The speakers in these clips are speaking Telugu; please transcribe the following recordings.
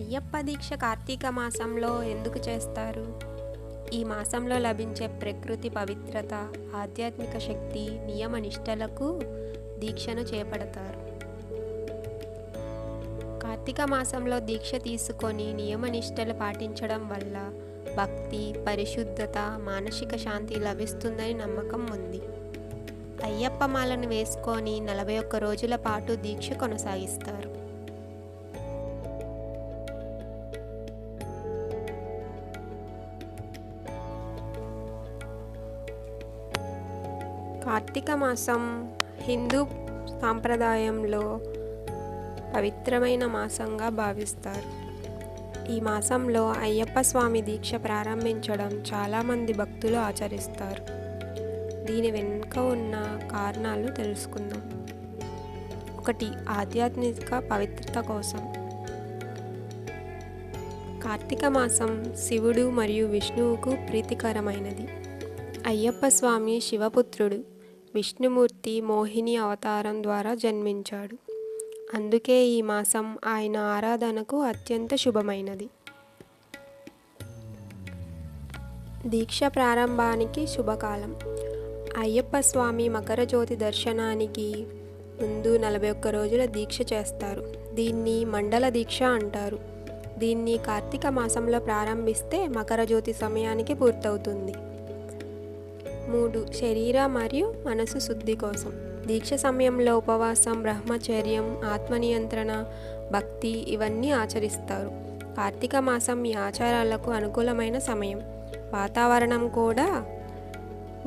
అయ్యప్ప దీక్ష కార్తీక మాసంలో ఎందుకు చేస్తారు? ఈ మాసంలో లభించే ప్రకృతి పవిత్రత, ఆధ్యాత్మిక శక్తి, నియమ నిష్టలకు దీక్షను చేపడతారు. కార్తీక మాసంలో దీక్ష తీసుకొని నియమ నిష్టలు పాటించడం వల్ల భక్తి, పరిశుద్ధత, మానసిక శాంతి లభిస్తుందని నమ్మకం ఉంది. అయ్యప్ప మాలను వేసుకొని 41 రోజుల పాటు దీక్ష కొనసాగిస్తారు. కార్తీక మాసం హిందూ సాంప్రదాయంలో పవిత్రమైన మాసంగా భావిస్తారు. ఈ మాసంలో అయ్యప్ప స్వామి దీక్ష ప్రారంభించడం చాలామంది భక్తులు ఆచరిస్తారు. దీని వెనుక ఉన్న కారణాలు తెలుసుకుందాం. 1. ఆధ్యాత్మిక పవిత్రత కోసం. కార్తీక మాసం శివుడు మరియు విష్ణువుకు ప్రీతికరమైనది. అయ్యప్ప స్వామి శివపుత్రుడు. విష్ణుమూర్తి మోహిని అవతారం ద్వారా జన్మించాడు. అందుకే ఈ మాసం ఆయన ఆరాధనకు అత్యంత శుభమైనది. దీక్ష ప్రారంభానికి శుభకాలం. అయ్యప్ప స్వామి మకర జ్యోతి దర్శనానికి ముందు 41 రోజుల దీక్ష చేస్తారు. దీన్ని మండల దీక్ష అంటారు. దీన్ని కార్తీక మాసంలో ప్రారంభిస్తే మకర జ్యోతి సమయానికి పూర్తవుతుంది. 3. శరీర మరియు మనసు శుద్ధి కోసం. దీక్ష సమయంలో ఉపవాసం, బ్రహ్మచర్యం, ఆత్మనియంత్రణ, భక్తి ఇవన్నీ ఆచరిస్తారు. కార్తీక మాసం ఈ ఆచారాలకు అనుకూలమైన సమయం. వాతావరణం కూడా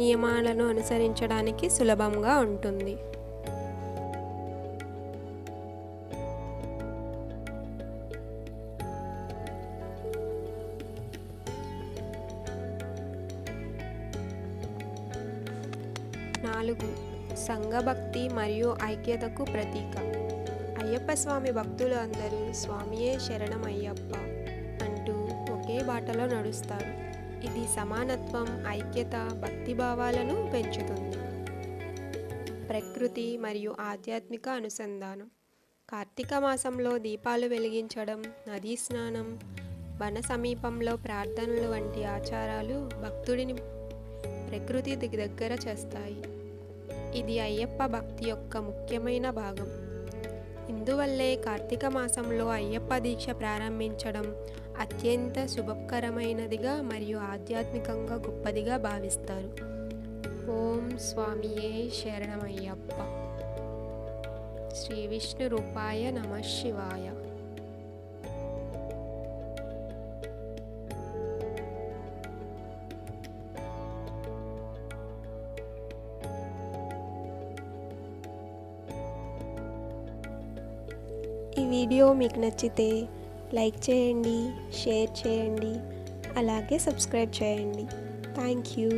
నియమాలను అనుసరించడానికి సులభంగా ఉంటుంది. సంఘభక్తి మరియు ఐక్యతకు ప్రతీక. అయ్యప్ప స్వామి భక్తులు అందరూ స్వామియే శరణం అయ్యప్ప అంటూ ఒకే బాటలో నడుస్తారు. ఇది సమానత్వం, ఐక్యత, భక్తిభావాలను పెంచుతుంది. ప్రకృతి మరియు ఆధ్యాత్మిక అనుసంధానం. కార్తీక మాసంలో దీపాలు వెలిగించడం, నదీ స్నానం, వన సమీపంలో ప్రార్థనలు వంటి ఆచారాలు భక్తుడిని ప్రకృతి దగ్గర చేస్తాయి. ఇది అయ్యప్ప భక్తి యొక్క ముఖ్యమైన భాగం. ఇందువల్లే కార్తీక మాసంలో అయ్యప్ప దీక్ష ప్రారంభించడం అత్యంత శుభకరమైనదిగా మరియు ఆధ్యాత్మికంగా గొప్పదిగా భావిస్తారు. ఓం స్వామియే శరణమయ్యప్ప. శ్రీ విష్ణు రూపాయ నమః శివాయ. ఈ వీడియో మీకు నచ్చితే లైక్ చేయండి, షేర్ చేయండి, అలాగే సబ్స్క్రైబ్ చేయండి. Thank you.